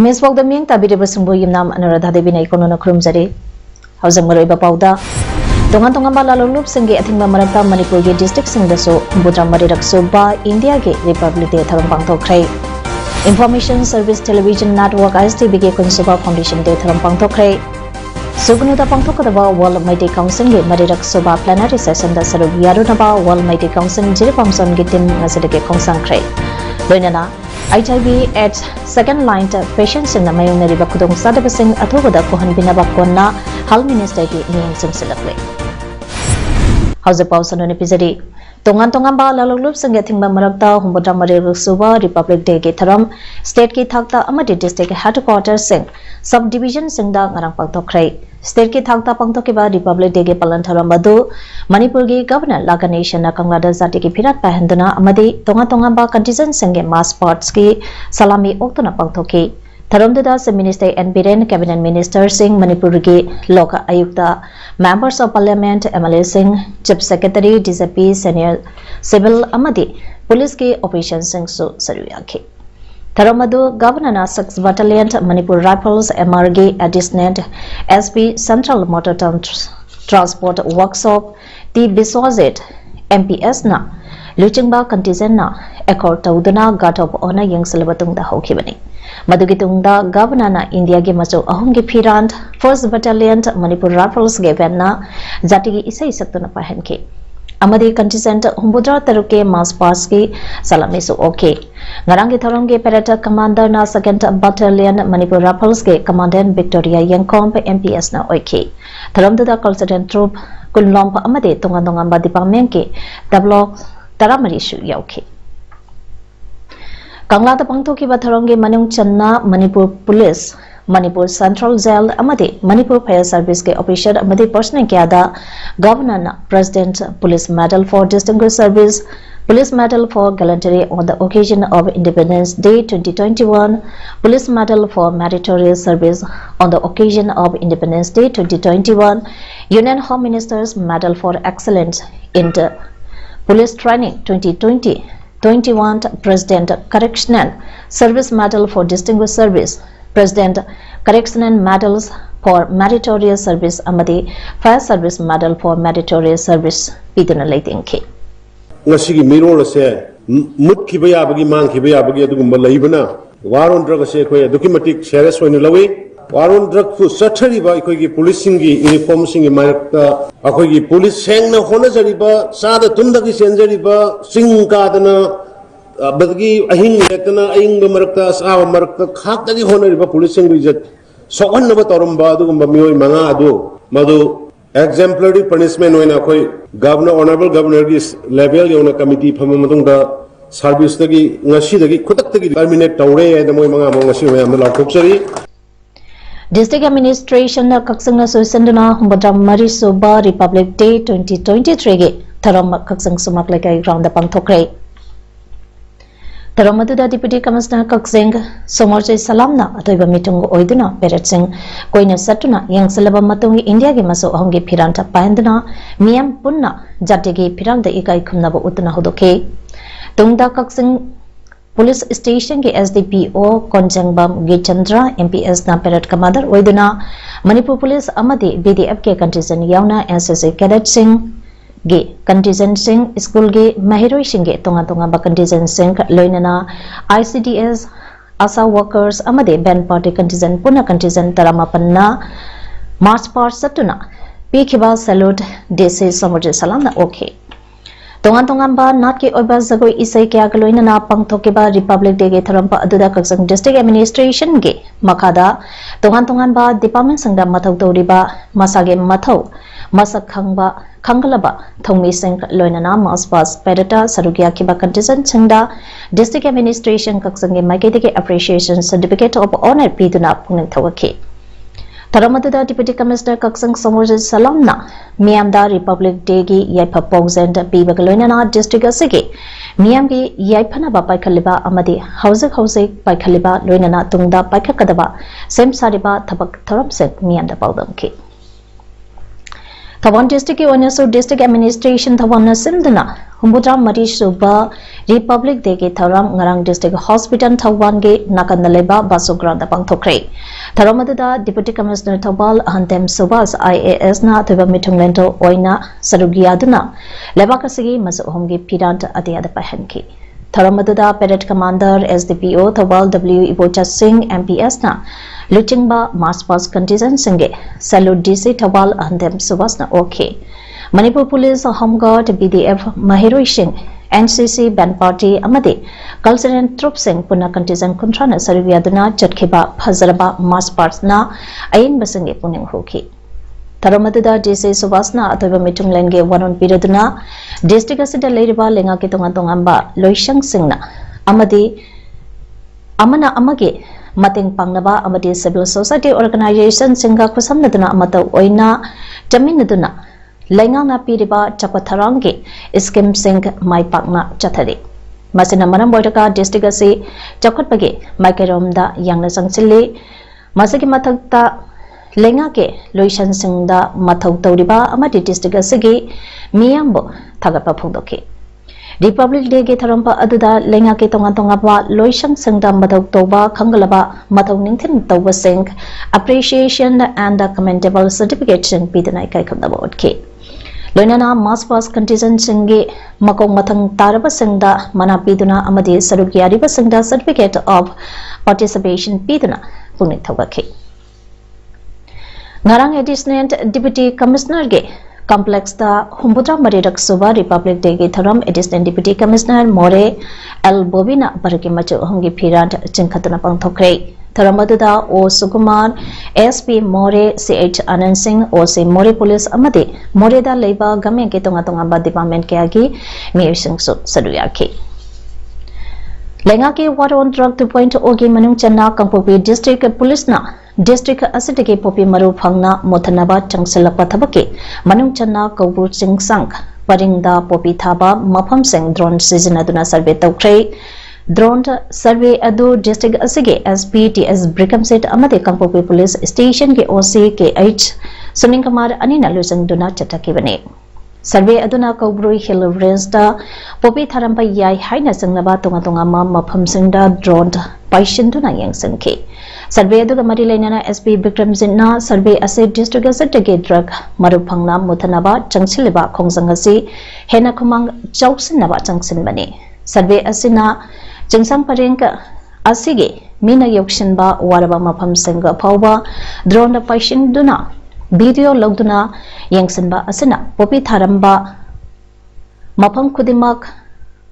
Image PAODAM yang tabi de bersumbu yimnam Anuradha Devi na ikono krum jari. Hausang maroi ba PAODA. Tongan ba lalulup sengge athingba marakta Manipur ge district singdaso Budra Marirakso ba India ge Republic de tharong pangthokrai. Information Service Television Network ISTB ge Kunsuba Foundation de tharong pangthokrai. Sugunuda pangthokadaba World Mighty Council ge Marirakso ba plenary session da sarug yarunaba World Mighty Council Jiripamson ge tim ngasade ge khongsangkhrai. Loinana HIV AIDS second line patients in the Mayonari Bakudong Sadabasing Atobada Kohan Binabakona, Hal Minister Ning Simsilakle. House of Pausan on episode. Tongamba Lalulups and getting Mamarata, Humbodamari Suba, Republic de Getaram, State Ki Thakta Amadi District Headquarters Sing, Subdivision Singda Ngarangpangtokrai, State Ki Thakta Pangtokiba, Republic de Palantarambadu, Manipurgi Governor Laga Nation Nakanglada Zatiki Pirat Pahandana Amadi, Tongamba Contingent Singe Mass Partski, Salami Oktona Pangtoki. Tharomdadas Minister and Biren Cabinet Minister Singh Manipurgi Loka Ayukta Members of Parliament MLA Singh Chief Secretary DCP Senior Civil Amadi Police Ki Operation Singh Su Saruyaki Tharomadu Governor 6 Battalion Manipur Rifles MRG Additioned SP Central Motor Transport Workshop T Biswazit MPS na Luchingba Contingent na Accord Taudana Guard of Honor Yang Salabatung da Hokibani Madugitungda Governor na India ge macho ahumgi Pirant 1st Battalion Manipur Rifles ge venna Zatigi Isai Saktuna Pahenke Amadi Contingent Humbudra Taruke Mass Parski Salamisu OK Ngarangi Tharongge Parata Commander na 2nd Battalion Manipur Rifles ge Commandant Victoria Yankomp MPS na OK Tharomda Consultant Troop Kunlomp Amadi Tongandongamba Department ke Tablo Taramarishu Yauke Kanglada Pangtoki Batharongi Manung Channa Manipur Police Manipur Central Jail Amadi Manipur Fire Service ke Official Amadi Personal Kyada Governor President Police Medal for Distinguished Service Police Medal for Gallantry on the occasion of Independence Day 2021 Police Medal for Meritorious Service on the occasion of Independence Day 2021 Union Home Minister's Medal for Excellence in the Police Training 2021 President Correctional Service Medal for Distinguished Service President Correctional Medals for Meritorious Service Amadi Fire Service Medal for Meritorious Service Piduna Laitinki Nasigi Miro se Mutkibaya Bagi Mankibaya Bagi Dugumba Laibana Waron Dragase Documatic Seres when you love Waron drug to Satariba, policing uniform sing Marta, Akogi police sang na Honazariba, Sada Tundaki Senzariba, Sing Kadana, Badgi, Ahin Letana, Aing Marta, Sawa Marta, Kataki Honoriba policing visit. So one never Torumba, Mio Manado, Madu, exemplary punishment when a governor, honorable governor is level on a committee Pamatunga service Tagi, Nashidagi, Kutaki, terminate Taure and the Moimanga Mongashu and the Lakoksari. District Administration na Kaksang na Susendana Humbadram Marisoba Republic Day 2023 ge Tharom Kaksang Sumaklay kay round the Pangtokray. Tharomadu Deputy Commissioner Kaksang Somorjay Salamna atoiba mitung oiduna Peret Singh koina satuna yang salaba matungi India ge maso ahongi Piranta Pandana Miam Punna Jatigi Piranda ikai khumnaba utna hodoke. Tungda Kaksang Police Station ke SDPO Konjangbam Gichandra MPS na Parade Commander Oiduna Manipur Police Amadi BDF ke contingent yauna SSA Cadet Singh ge contingent Singh School ge Mahiroi Singh ge tonga ba contingent Singh Loinana ICDS Asa Workers Amadi Band Party contingent Puna contingent Taramapanna March Part Satuna Pikiba Salute DC Somorjay Salamna okay Tongan ba Natki Oba Zagoi Isai Kya Galoina na Pangtokiba Republic Day ge Tharampa Aduda Kaksang District Administration ge Makada Tongan ba Department Sangda Mathau Toriba Masage Mathau masak khanggalaba thongmi sing loinana maspas pedata sarugia kiba contingent singda district administration kaksange maiketike appreciation certificate of honor piduna pungning thawaki Taramadada Deputy Commissioner Kaksang Samurjit Salamna Miamda Republic Day gi Yaipa Pogzend Bibagaloinana District Asigi Miamgi Yaipana ba Paikaliba Amadi Housing Paikaliba Loinana Tungda Paikakadaba Sem Sariba Tabak Taramset Miamda Paudamki Tawan District Onasu District Administration Tawana Simdana Humbutra Mari Suba Republic Day gi Taram Ngarang District Hospital Tawan gi Nakanaleba Basugranda Pangthokre Taramadada Deputy Commissioner Tawal Ahantem Subas IAS na Tuba Mitunglento Oina Sarugiaduna Lebakasigi Masu Homgi Pirant Adiada Pahenki Taramadada Pedet Commander SDPO Tawal W Ibocha Singh MPS na Luchingba Maspas Contingent Singe Salute DC Tawal Ahantem Subas na OK Manipur Police Home Guard BDF Mahiroi Singh NCC Band Party Amadi Cultural Troops Singh Puna Contingent Kuntrana Sarviaduna Chatkhiba Phazaraba Mass Parts na Ayin Basangi Puning Hoki Taramadada DC Subasna Atoba Mitung Lenge Wanon Piraduna District Asida Leriba Lenga Kitongantongamba Loishang Singna Amadi Amana Amagi Mating Pangnaba Amadi Civil Society Organization Singa Kusamnaduna Amata Oina Jaminaduna Lengang na piriba chapatharangi scheme sing mai pakna chathari masina manam boitaka district asi chakotpagi maikeromda yangna sangchili masagi mathakta lenga ke loisan singda mathau tawriba amadi district asigi miyambo thagapa phongdoki Republic Day ge tharamba aduda lenga ke tonga ba loisang singda mathau toba khangalaba mathau ningthin toba sing appreciation and commendable certification pidnai kai khamdaba otki Loinana Maspas Contingent Singi Makong Matang Taraba Singda Mana Piduna Amadi Sarugiariba Singda Certificate of Participation Piduna Punitawaki Narang Additional Deputy Commissioner Ge Complex da Humbutra Marirak Suba Republic Day Ge Tharam Additional Deputy Commissioner More L Bobina Barakimachu Hongi Pirant Chinkatana Pangthokre Taramadada O Sukumar SP More CH Anand Singh OC More Police Amadi More da Leba Game ke tonga Department ke agi Miyusing Saduyaki Lenga ke War on Drug 2.0 gi Manung Channa Kangpopi District Police na District Asitike Popi Maru Phangna Mothanaba Changsilapa Thabaki Manung Channa Kaubur Singh Sank Paringda Popi Thaba Mafam Singh drone sizinaduna survey tawkre Drone survey adu district asige SPTS Brickham Set Amade Kangpopi Police Station ke OC KH Suning Kumar Anina Lusang Duna Chatakibane Survey aduna Kaubrui Hill Range da Popi Tharamba Yai Haina Sanglaba Tonga Mafam Singda Drone Paishin Duna Yang Sangke Survey adu Mari Lainana SP Brickham Zina Survey Ase District Asige Drug Marupangna Muthanaba Changsiliba Khongsangasi Hena Kumang Chausinaba Changsinbane Survey Asina Jingsang Parenka Asigi Mina Yokshinba Waraba Mapam Singa Pauba Drone Paishin Duna Video Logduna Yangsinba Asina Popi Tharamba Mapam Kudimak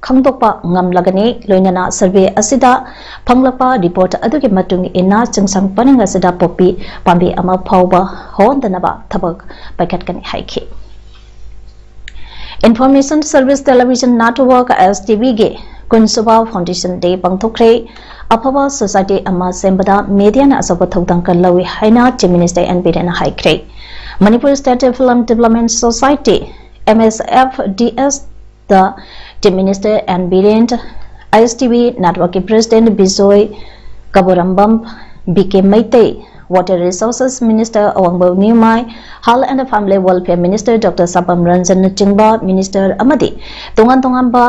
Kangdokpa Ngamlagani Loinana Survey Asida Panglapa Report Aduki Matung Ina Jingsang Paninga Sida Popi Pambi Ama Pauba Hondanaba Tabak Paikatkani Haiki Information Service Television Network STV Ge Kunsuba Foundation Day Pangthokre Apava Society Ama Sembada Media na Asoba Thogdang Lawi Haina Chief Minister and Bidena Haikre Manipur State Film Development Society MSFDS the Chief Minister and Bident ISTV Network President Bizoy Kaborambam BK Maitei Water Resources Minister Awangbo Nimai Health and Family Welfare Minister Dr. Sabam Ranjan Chingba Minister Amadi Tongan ba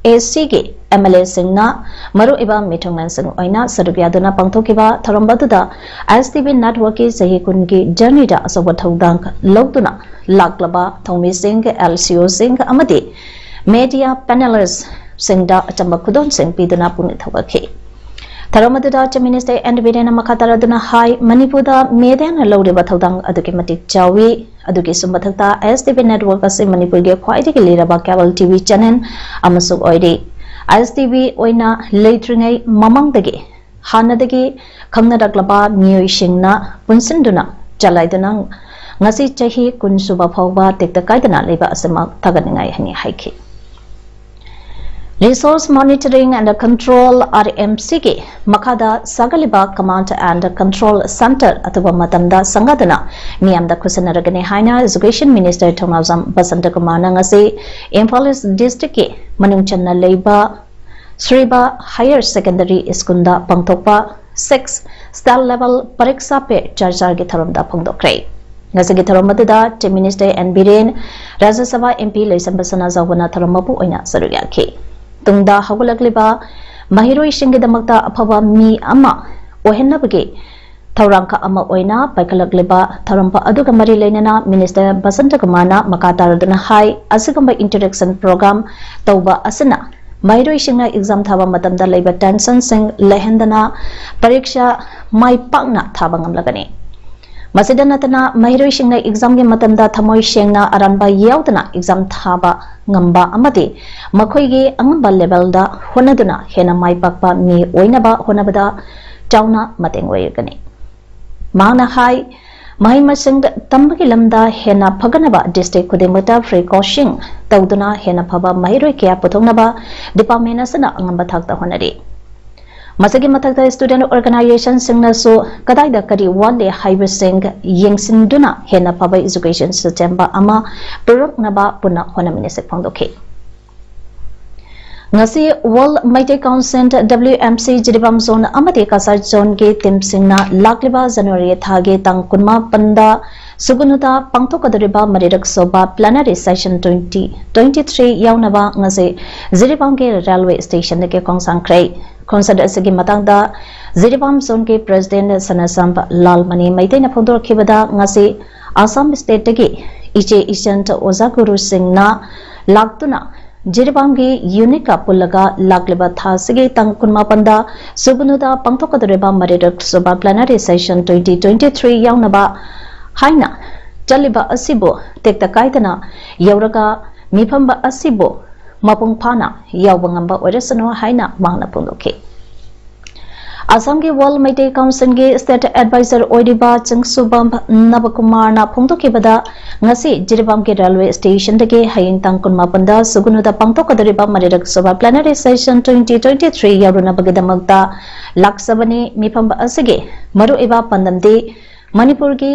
ACG MLA Singna Maru Iba Mitonglan Sing Oina Sarugiaduna Pangtokiba Tarambatuda ISTV Network Sahi Kungi Journey da Asobathogdang Logduna Laklaba Thomi Singh LCO Singh Amadi Media Panelists Singda Chambakudon Singh Piduna Punithawaki Taramadada Chief Minister and Bidena Makataraduna High Manipuda Media Lodiba Thodang Aduki Matik Chawi Aduki Sumbathakta ISTV Network as Manipurge Quaitiki Liraba Cable TV channel Amasuk Oidi ISTV Oina Latringai Mamangdagi Hanadagi Kamnadaklaba Mio Shingna Punsinduna Jalaidunang ngasi chahi kun suba phawba tekta kaidana leba asamak thaganingai hani haiki Resource Monitoring and Control RMC ki makada sagaliba Command and Control Center atuba matamda sangadana miyamda khusanaragane haina Education Minister Thongnawjam Basanta Kumar ngasi Imphal District ki manungchanna leiba Sriba Higher Secondary School da pangthokpa 6 Star Level Pariksa pe charchar gi tharomda phongdokre ngasi gi tharomadda Chief Minister N Biren Rajya Sabha MP Leisan Basana Zawna tharomapu oina saruyakhi tungda hagulagliba mahiroi singgidamakta aphaba mi ama ohenabagi thauranka ama oina paikalagliba tharampa aduga mari leinana Minister Basanta Kumana makataraduna hai asigamba interaction program tauba asina mahiroi singna exam thaba matamda leiba tension sing lehendana pariksha mai pakna thaba ngamlagani masida natana mahiroi singna exam ge matamda thamoi sengna aranba yaudana exam thaba ngamba amati makhoi gi angamba level da honaduna hena mai pakpa mi oinaba honabada chauna mateng oigani mana hai mai masing tambagi lamda hena phaganaba district kudimata free coaching tawduna hena phaba mahiroi kya puthongnaba department asana angamba thakta honari masagi mathakta student organization singna so kadaida kari wale haiba sing yengsinduna hena phaba education system ba ama puroknaba puna honamine se phangdokhe ngasi World Mighty Council WMC Jiribam Zone amati Kasar Zone ge team singna lakliba January thage tang kunma panda sugunuta pangthokadriba marirak soba plenary session 2023 yaunaba ngasi Jiribam ge railway station ge kongsang krai concert asigi matangda Jiribam Zone ke President Sanasam Lalmani maitena phondor khibada ngasi Assam state ge iche Isant Ozaguru Singna laktuna Jiribam ge unika pullaga lagliba thasigi tangkunma panda sugunuda pangthokadriba marirak soba plenary session 2023 yaunaba haina chaliba asibo tekta kaitana yauraga mifamba asibo mapung phana yawbangamba oresano haina mangna pungokhe Assam ge World Mighty Council ge State Advisor Oidiba Changsubam Nabakumar na phongtokibada ngasi Jiribam ge railway station dege haying tangkun mapanda sugunuda pangtokadriba marirak soba plenary session 2023 yaruna bagidamakta laksabani mifamba asige maru eba pandamde Manipur ge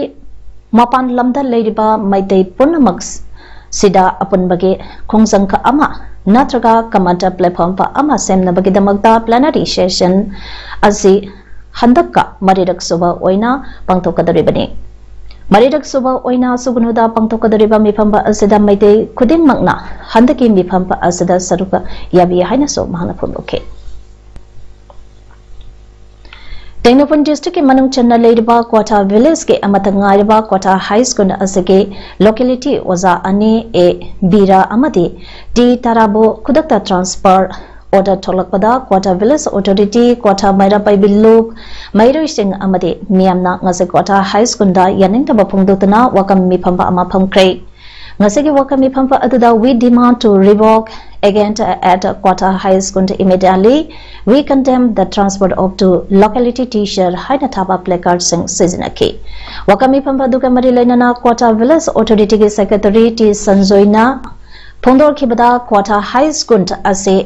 mapan lamda leiriba maitai punamax sida apunbage khongjangka ama natraga kamata platform pa ama semna bagidamakta plenary session asi handakka marirak soba oina pangthokadribani marirak soba oina sugunuda pangthokadriba mifamba asida maitai khudingmakna handaki mifamba asida saruka yabi haina so mahana phondokhe Tengnapur district ke manung channa leiriba Kwata village ke amatangariba Kwata high school asage locality oza ani e bira amati di tarabo kudakta transfer order tholakpada Kwata village authority Kwata maira pai biluk mairoi sing amati miyamna ngase Kwata high school da yaning taba phongdotna wakam mi phamba ama phangkre ngasege wakam mi phamba aduda we demand to revoke again at Kwata high school immediately we condemn the transport of to locality teacher haina thaba placard sing seasonaki wakami phamba duka mari lainana Kwata village authority ge secretary T Sanjoina phondor khibada Kwata high school ase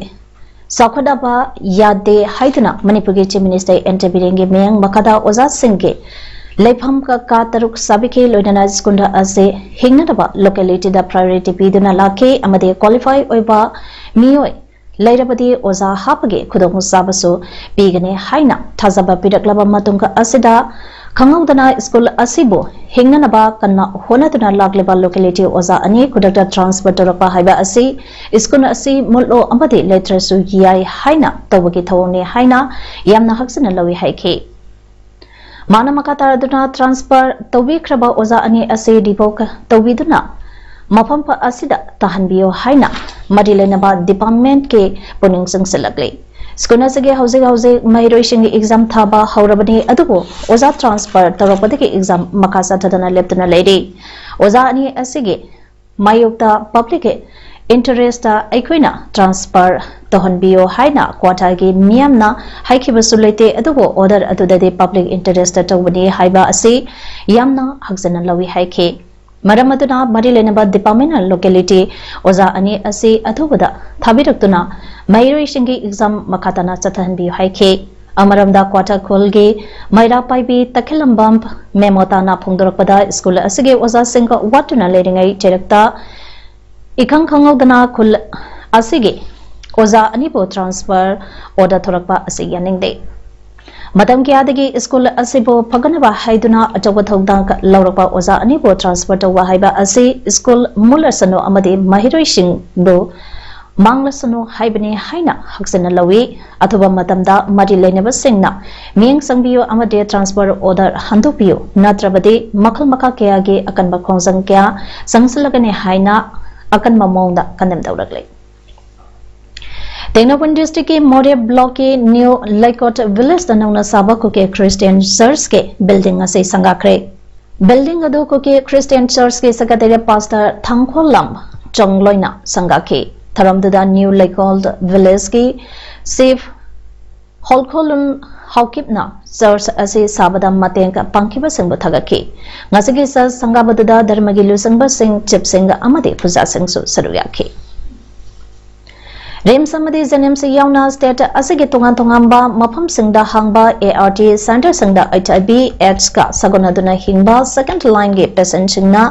sakhadaba yade haiduna Manipur ge Chief Minister N Birengi meyang makada oza singge lepham ka taruk sabike loinana school ase hingnadaba locality da priority piduna lakhe amade qualify oiba miyoi lairabadi oza hapage khudong sabasu pigane haina thazaba piraklaba matunga asida khangawdana school asibo hingnanaba kanna honatuna lagleba locality oza ani kudakta transfer torapa haiba asi school asi mullo amadi letrasu yai haina tawagi thawne haina yamna haksana lawi haike mana makataraduna transfer tawi khraba oza ani ase dibok tawiduna mafam pa asida tahanbiyo haina marilenaba department ke puning singsalakle skuna sege house mairoi shingi exam thaba haurabani adugo oza transfer taropadi ke exam makasa thadana leptana leiri oza ani asige mayokta public interest aikoina transfer tohanbiyo haina Kwata ge miyamna haikibasulaite adugo order adudade public interest tawani haiba ase yamna hagzana lawi haike Maram aduna mari lenaba departmental locality oza ani asi athubada thabiraktuna mahiroi singi exam makhatana chathanbi haike amaramda quarter kolge maira paibi takhilambam memotana phongdorakpada school asige oza singa watuna leringai cherakta ikhang khangawdana khul asige oza anibo transfer order thorakpa asige yaningde Madam Kiadagi school asibo Paganaba Haiduna Atawa Thogdang Laurapa Oza Anibo transfer to Wahaiba Asi school Mulasano Amadi Mahiroishing do Manglasano Haibani Haina Haksana Lawi Atuba Matamda Madi Leneva Singna Ming Sangbio Amade transfer order Handupio Natrabadi Makal Maka Keage Akan Bakong Kya Sangsalagane Haina Akan Mamonda Kandam Daurakli Tenapun district के मोरे block के new Laikot village तनाउना साबको के Christian church के building असे संगाखरे building अदोको के Christian church के secretary pastor Thangkholam चोंगलोइना संगाखे थरमददा न्यू लाइकोट विलेज की सेफ होलखोलुन हाउकिपना चर्च असे साबदा मतेंग पंखिबा संग थगखे ngasigi sa sangabadada धर्मगी लुसंगबा सिंह चिप सिंह अमदे पूजा सिंह सु सरुयाखे Rem samadi zanem se yauna state asige tongan tongamba mafam singda hangba ART center singda HIV AIDS ka sagonaduna hingba second line ge patient singna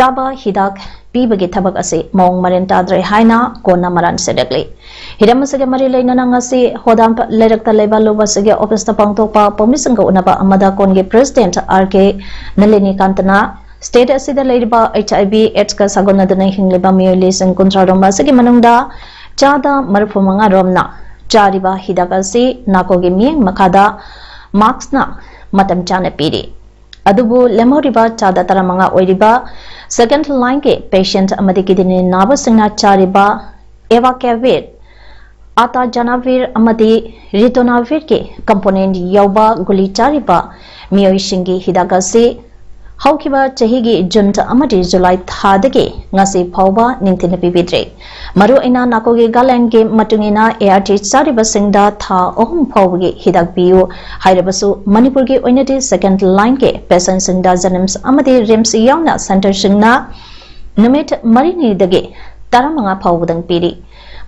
taba hidak pibage thabak ase mong maren tadre haina kona maran sedakle hiram asige mari leina ngasi hodam lerakta leba loba sige office ta pangtokpa pomisanga unaba amada konge president RK Nalini Kantana state asida leiba HIV AIDS ka sagonaduna hingleba miyole sing kontraromba sige manungda Chada marfumanga romna chariba hidagasi nakoge miyeng makada marksna matam chana piri adubu lemoriba chada taramanga oiriba second line ke patient amadi kidini naba singna chariba evacuate ata janavir amadi ritonavir ke component yauba guli chariba miyoi singi hidagasi Haukiba chahigi junta amadi July thadage ngasi phauba ningtina pibidre maru ina nakoge galan ge matungina ART sariba singda tha ohum phauge hidak biu hairabasu Manipur ge oinati second line ke patient singda janims amadi rims yauna center singna numit marini dage taramanga phaubudang piri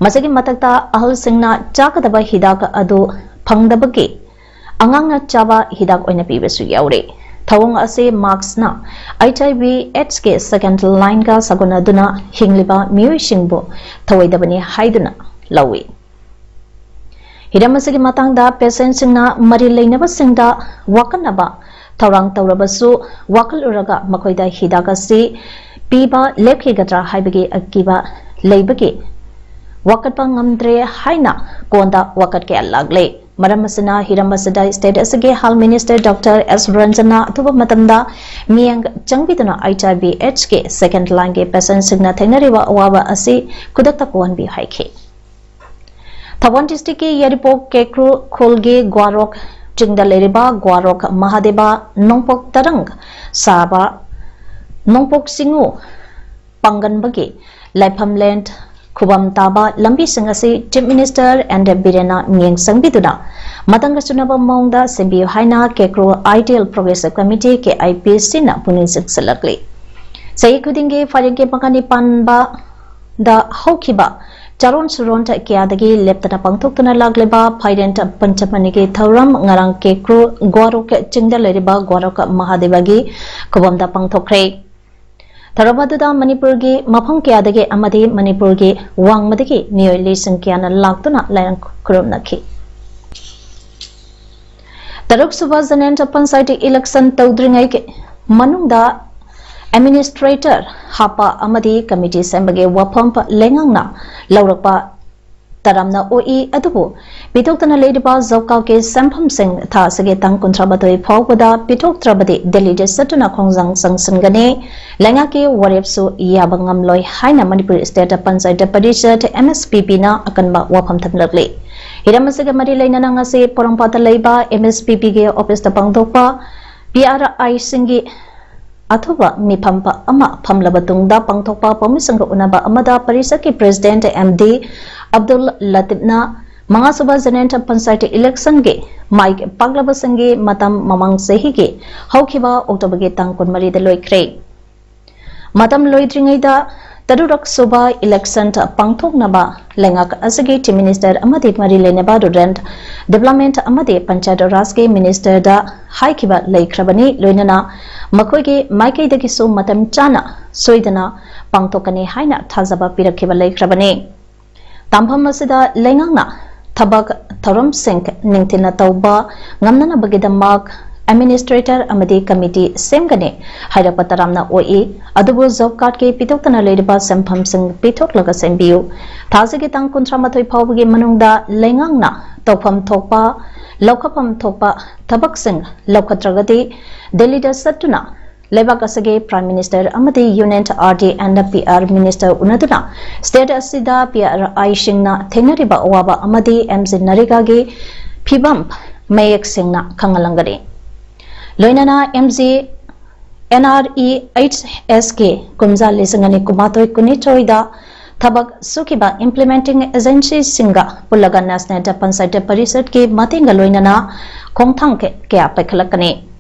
masagi matakta ahal singna chakadaba hidak adu phangdabage angangna chaba hidak oina pibesu yaure Thawong ase marks na HIV AIDS ke second line ka saguna duna hingliba miyuishingbo thawaidabani haiduna lawi hidamasigi matangda patient singna mari leinaba singda wakanaba thawrang tawrabasu wakal uraga makoida hidaka si piba lepki gatra haibagi akiba leibagi wakatpa ngamdre haina konda wakat ke lagle Maramasana Hiramasada State Asage Hal Minister Dr. S. Ranjana Tuba Matamda Miyang Changbiduna HIV HK second line ke patient signa thainariwa awaba asi kudakta kuan bi haike Thawan district ke Yaripok Kekru Kholge Gwarok Jingda leriba Gwarok Mahadeba Nongpok Tarang Saba Nongpok Singu Pangan bagi Laifam Land Kubam Taba Lambi Singasi Chief Minister and Birena Miyang Sangbiduna Matanga Sunaba Mongda Simbi Haina Kekro Ideal Progressive Committee ke IPC na punin salakli Sai kudinge faringe pakani panba da haukiba Charon Suronta Kiadagi Leptana Pangtokuna Lagleba Paident Panchapaniki Thauram Ngarang Kekro Gwarok Chingda Leriba Gwarok Mahadevagi Kubam da Pangtokre Tharabadada Manipur gi mafam kiyadagi amadi Manipur gi wangmadagi miyoi lisang kiyana laktuna layang kurumnaki Taruk suba zanenta panchayat election tawdringai ke manungda administrator hapa amadi committee sembage wafam lengangna laurakpa taramna oi adubu pitokna leidiba zawkaw ke sampham sing tha sage tang kontrabatoi phawbada pitok trabadi delhi de satuna khongjang sangsangane lenga ke warepsu yabangam loi haina Manipur state panchayat parishad MSPP na akanba wafam thamlakle hiramasaga mari leina ngase porongpata leiba MSPP ge office ta pangdokpa PRI singi athuba miphampa ama phamlabatungda pangthokpa pomisanga unaba amada parisaki president MD Abdul Latifna Manga Suba Zanenta Panchayat election ge Mike Paglaba Sange Matam Mamang Sehi ge Haukiba October ge Tangkun Mari de Loikre Matam loitringaida Tadurak Suba election pangthoknaba lengak asagi Chief Minister amadi mari leneba rent development amadi Panchayat Raj ke Minister da haikiba laikhrabani loinana makoigi maikai dagi so matam chana soidana pangthokani haina thazaba pirakhiba laikhrabani tampham asida lengangna thabak thoram singh ningthina tauba ngamnana bagidamak Administrator amadi committee semgane hairapa taramna oi adubu job card ke pitoktana leiba sempham sing pitok laga sembiu thasagi tang kuntra mathoi phawgi manungda lengangna tawpham thokpa lokhapam thokpa thabak sing lokhatragati Delhi da satuna lebak asage Prime Minister amadi Union RD and PR Minister unaduna state asida PR aishingna thenariba awaba amadi MC Nariga ge phibam mayek singna khangalangari Loinana MZ NREHSK Kumza Lisangani Kumatoi Kunichoida Tabak Sukiba Implementing Agency Singa Pulaga National Pansite Parisat Ki Matinga Loinana Kongtang ke Apekalakani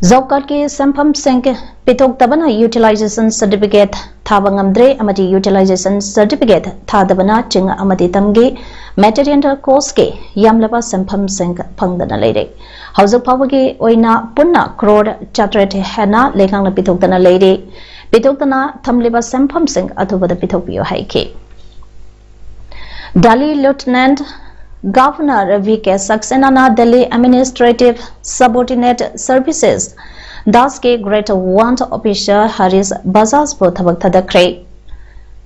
Zokar ki Sampam Sink Pitok Tabana Utilization Certificate Tabangamdre Amati Utilization Certificate Tadabana Chinga Amati Tamgi Material Course ke Yamlaba Sampam Sink Pangdana Lady House Pawagi Oina Punna Crore Chatret Hana Lekang Pitokana Lady Pitokana Tamliba Sampam Sink Atuba the Pitopio Haiki Dali Lieutenant Governor V.K. Saxena Delhi Administrative Subordinate Services Daske Greater Want Officer Haris Bazaz Bothabak Tadakre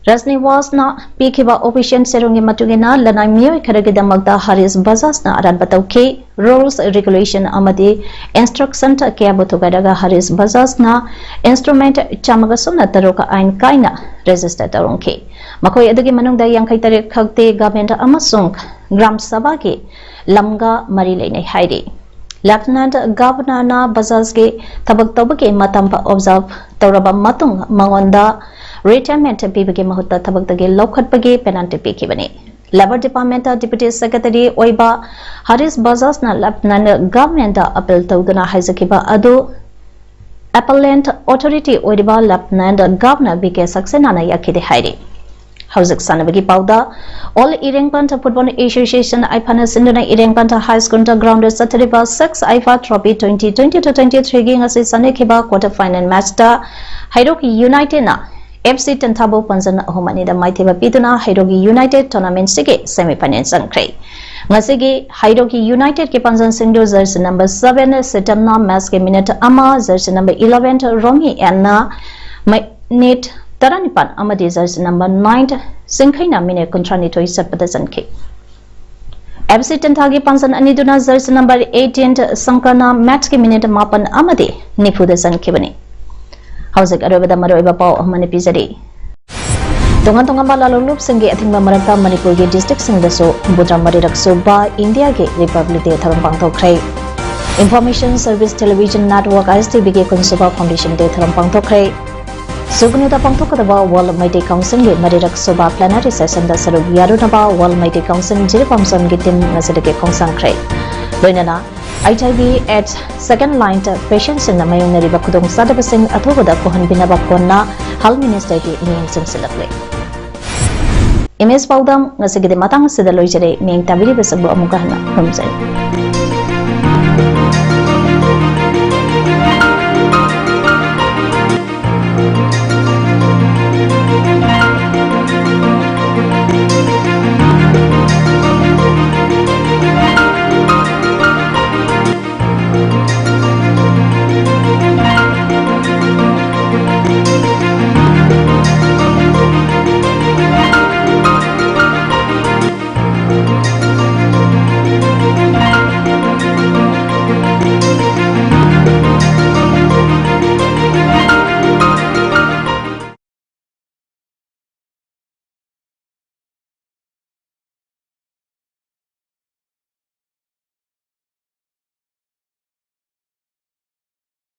Rasni was na Pikiba Official Serungi Matugina Lana Mio Karagida Magda Haris Bazaz na Aran Batauki Rules Regulation Amadi Instruction Kiabotogadaga Haris Bazaz na Instrument Chamagasuna Taroka Ain Kaina Register Tarunki Makoi Adagi Manungda Yankaitari Kakti Gavenda Amasung Gram Sabaki Lamga Marilene Heidi Lieutenant Governor na Bazazge Tabak Tabaki Matampa Observe Tauraba Matung Mangonda Retirement Pibaki Mahuta Tabaktage Lokat Pagi Penalty Pikibani Labor Department Deputy Secretary Oiba Haris Bazaz na Lieutenant Government Appeal Toguna Haizakiba Adu Appellant Authority Oiba Lieutenant Governor BK Saxena Yakide Heidi Hauzak Sanabagi Pauda, all Irengpanta Football Association Ipana Sinduna Irengpanta High School Ground Satiriba 6 IFA Trophy 2020-23 Ging as Sanekiba quarter final match da Hairoki United na FC Tentabo Panzan Homani da Maitiba Pituna Hairoki United Tournament Sige semi final Sankre. Ngasigi Hairoki United ke Panzan Singdo jersey number 7 Setamna match ke minute ama jersey number 11 Romi Anna Net Taranipan Amadi jersey number 9 Sinkaina Mine Contranito Sapatasanki FC Tentagi Pansan Aniduna jersey number 18 Sankana match ke minute Mapan Amadi Nifudasan Kibani Hauzak Arabada Maroiba Pau Mani Pizari Tongan Balalulup Singi Athingba Marata Manipur ge district Singdaso Budra Marirak Suba India ge Republic de Tharampang Thokrai Information Service Television Network ISTV ge Kunsuba Foundation de Tharampang Thokrai Sugunuda Pangtokadaba World Mighty Council ge Marirak Suba Plenary Session da Sarug Yarunaba World Mighty Council Jiripamson ge Tim Nasidake Kongsangkrai Loinana HIV AIDS second line patients in the Mayunari Bakudong Sadabasing Atogoda Kohan Binabakona Hal Minister ge Ning Simsilakle Image Paudam Nasigi de Matang Sidaloijere Ming Tabiri Besabu Amugahana Rumzai